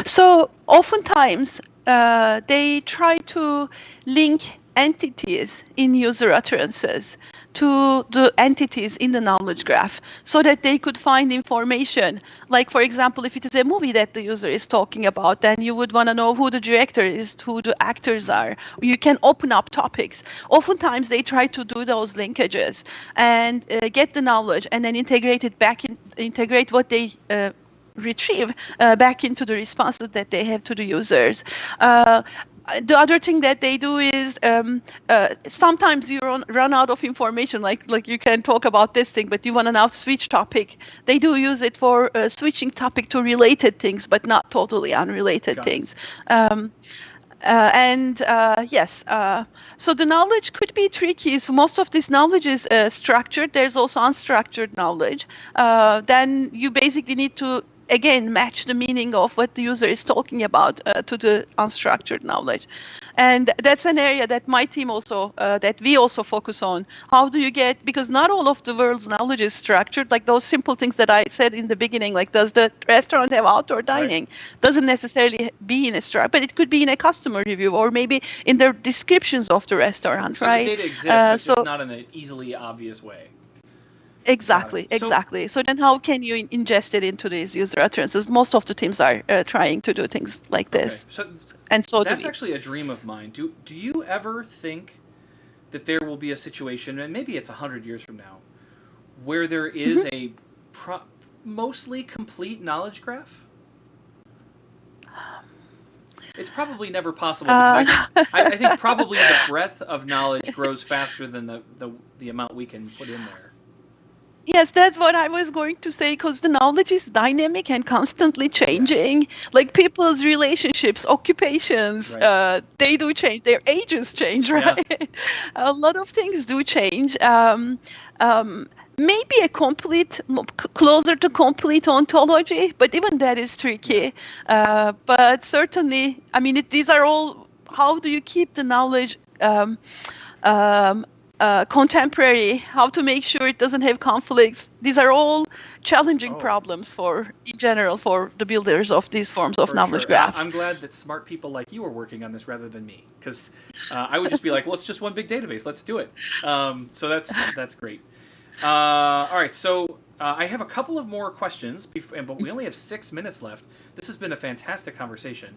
So oftentimes they try to link entities in user utterances to the entities in the knowledge graph so that they could find information. Like, for example, if it is a movie that the user is talking about, then you would want to know who the director is, who the actors are. You can open up topics. Oftentimes they try to do those linkages and get the knowledge and then integrate it back in, integrate what they retrieve back into the responses that they have to the users. The other thing that they do is sometimes you run out of information, like you can talk about this thing, but you want to now switch topic. They do use it for switching topic to related things, but not totally unrelated Got it. things. And yes, so the knowledge could be tricky. So most of this knowledge is structured. There's also unstructured knowledge. Then you basically need to again match the meaning of what the user is talking about to the unstructured knowledge, and that's an area that my team also that we also focus on. How do you get, because not all of the world's knowledge is structured, like those simple things that I said in the beginning, like does the restaurant have outdoor Right. dining, doesn't necessarily be in a structure, but it could be in a customer review or maybe in the descriptions of the Sure. restaurant, So the right? data exists, but just So not in an easily obvious way. Got it. exactly, So exactly. So then how can you ingest it into these user utterances? Most of the teams are trying to do things like okay. this, So and so do that's we. actually a dream of mine. Do you ever think that there will be a situation, and maybe it's 100 years from now, where there is Mhm. a mostly complete knowledge graph? It's probably never possible because Uh, I think probably the breadth of knowledge grows faster than the amount we can put in there. Yes, that's what I was going to say, because the knowledge is dynamic and constantly Yeah. changing. Like people's relationships, occupations, Right. they do change. Their ages change, Yeah. right? A lot of things do change. Um, Maybe a complete, closer to complete ontology, but even that is Yeah. tricky. But certainly, I mean, these are all. How do you keep the knowledge? Um, Contemporary, how to make sure it doesn't have conflicts. These are all challenging Oh, problems for, in general, for the builders of these forms of for knowledge sure. graphs. I'm glad that smart people like you are working on this rather than me, because I would just be like, well, it's just one big database. Let's do it. So that's great. All right, so I have a couple of more questions, but we only have 6 minutes left. This has been a fantastic conversation.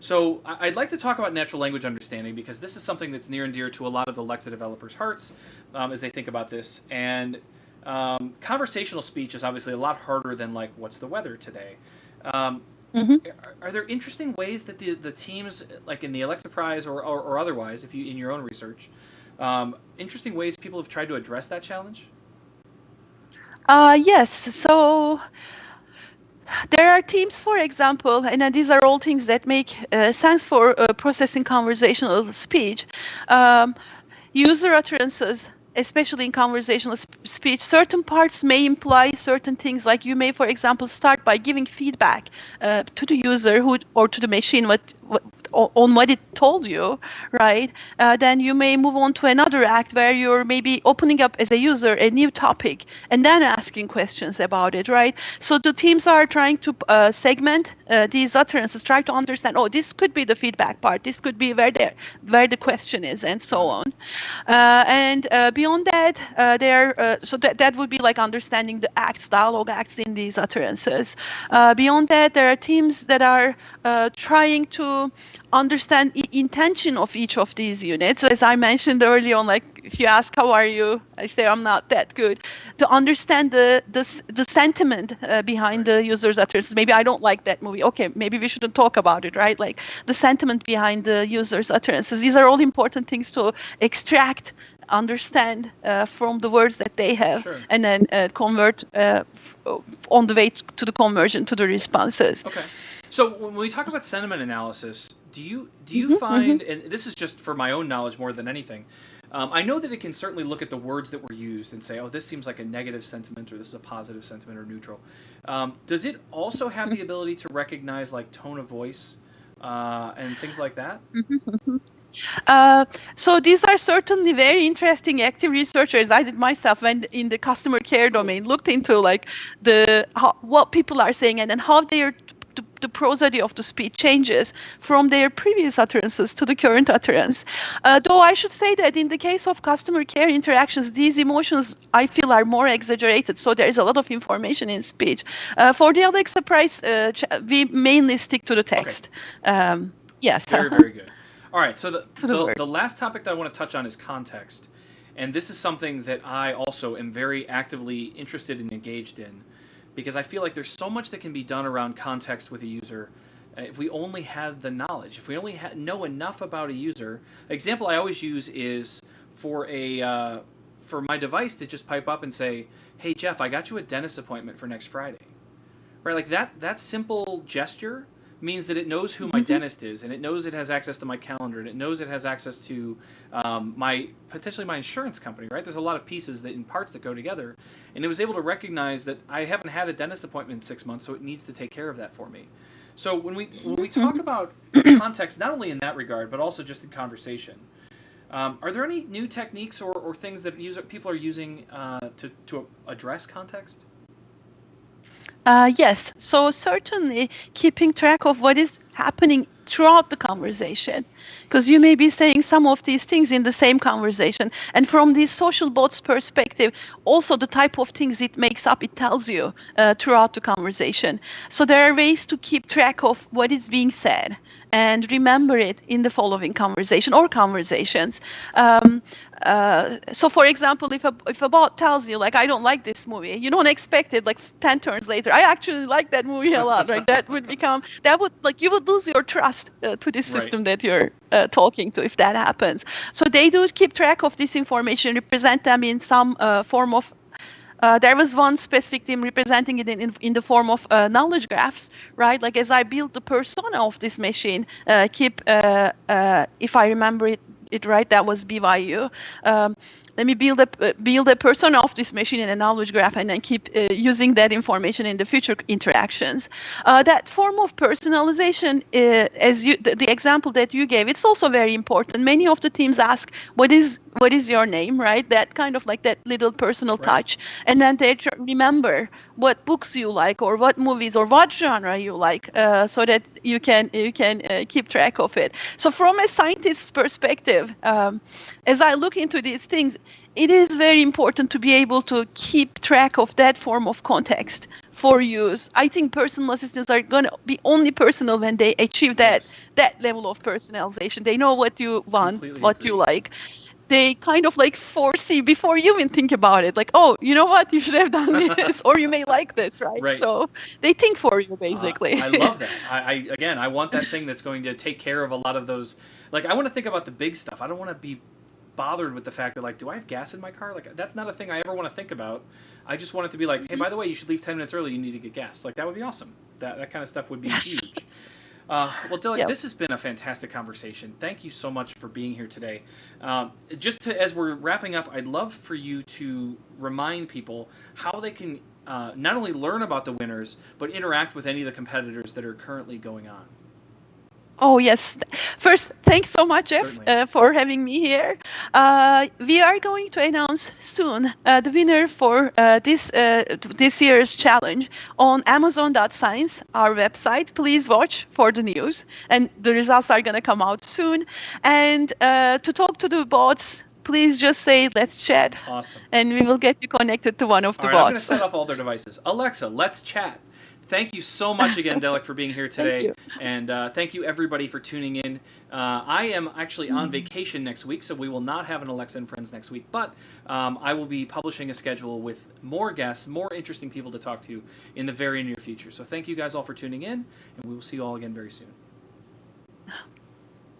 So I'd like to talk about natural language understanding because this is something that's near and dear to a lot of Alexa developers' hearts as they think about this. And conversational speech is obviously a lot harder than like, what's the weather today? Um, Mhm. are there interesting ways that the teams, like in the Alexa Prize or otherwise, if you in your own research, interesting ways people have tried to address that challenge? Yes, so there are teams, for example, and these are all things that make sense for processing conversational speech. Um, User utterances, especially in conversational speech, certain parts may imply certain things. Like you may, for example, start by giving feedback to the user or to the machine on what it told you, right? Then you may move on to another act where you're maybe opening up as a user a new topic and then asking questions about it, right? So the teams are trying to segment these utterances, try to understand, oh, this could be the feedback part, this could be where the question is, and so Got it. on. And beyond that, so that would be like understanding the acts, dialogue acts in these utterances. Beyond that, there are teams that are trying to understand intention of each of these units. As I mentioned early on, like if you ask how are you, I say I'm not that good. To understand the sentiment behind Right. the user's utterances. Maybe I don't like that movie. Okay, maybe we shouldn't talk about it, right? Like the sentiment behind the user's utterances. These are all important things to extract, understand from the words that they have, Sure. and then convert on the way to the conversion to the responses. Okay. So when we talk about sentiment analysis, do you Mhm, mhm. find, and this is just for my own knowledge more than anything, I know that it can certainly look at the words that were used and say, oh, this seems like a negative sentiment, or this is a positive sentiment, or neutral. Does it also have the ability to recognize like tone of voice, and things like that? So these are certainly very interesting active researchers. I did myself when in the customer care domain, looked into like what people are saying and then how the prosody of the speech changes from their previous utterances to the current utterance. Though I should say that in the case of customer care interactions, these emotions I feel are more exaggerated. So there is a lot of information in speech. For the Alexa price, we mainly stick to the text. Okay. Yes. Very, very good. All right, so the the last topic that I want to touch on is context. And this is something that I also am very actively interested and engaged in, because I feel like there's so much that can be done around context with a user if we only had the knowledge, if we only know enough about a user. The example I always use is for for my device to just pipe up and say, "Hey Jeff, I got you a dentist appointment for next Friday." Right, like that simple gesture means that it knows who my dentist is, and it knows it has access to my calendar, and it knows it has access to potentially my insurance company, right? There's a lot of pieces that in parts that go together, and it was able to recognize that I haven't had a dentist appointment in 6 months, so it needs to take care of that for me. So when we talk about context, not only in that regard, but also just in conversation, are there any new techniques or things that people are using to address context? Yes, so certainly keeping track of what is happening throughout the conversation, because you may be saying some of these things in the same conversation, and from the social bot's perspective, also the type of things it makes up, it tells you throughout the conversation. So there are ways to keep track of what is being said and remember it in the following conversation or conversations. So for example, if a bot tells you like, I don't like this movie, you don't expect it like 10 turns later, I actually like that movie a lot, right? You would lose your trust to this system that you're talking to if that happens. So they do keep track of this information, represent them in some form of there was one specific team representing it in the form of knowledge graphs, right? Like as I build the persona of this machine, if I remember it right, that was BYU. Let me build a persona of this machine in a knowledge graph and then keep using that information in the future interactions. That form of personalization, the example that you gave, it's also very important. Many of the teams ask, what is your name, right? That kind of like that little personal touch. And then they remember what books you like or what movies or what genre you like, so that you can keep track of it. So from a scientist's perspective, as I look into these things, it is very important to be able to keep track of that form of context for use. I think personal assistants are going to be only personal when they achieve that level of personalization. They know what you want, you like. They kind of like foresee before you even think about it. Like, oh, you know what? You should have done this, or you may like this, right? So they think for you, basically. I love that. I want that thing that's going to take care of a lot of those. Like, I want to think about the big stuff. I don't want to be bothered with the fact that, like, do I have gas in my car? Like, that's not a thing I ever want to think about. I just want it to be like, hey, by the way, you should leave 10 minutes early. You need to get gas. Like, that would be awesome. That kind of stuff would be huge. Well, Dilek, this has been a fantastic conversation. Thank you so much for being here today. As we're wrapping up, I'd love for you to remind people how they can not only learn about the winners, but interact with any of the competitors that are currently going on. Oh, yes. First, thanks so much, Jeff, for having me here. We are going to announce soon the winner for this year's challenge on Amazon.science, our website. Please watch for the news, and the results are going to come out soon. And to talk to the bots, please just say, let's chat. Awesome. And we will get you connected to one of the bots. I'm going to set off all their devices. Alexa, let's chat. Thank you so much again, Dilek, for being here today. And thank you, everybody, for tuning in. I am actually on vacation next week, so we will not have an Alexa and Friends next week. But I will be publishing a schedule with more guests, more interesting people to talk to in the very near future. So thank you guys all for tuning in, and we will see you all again very soon.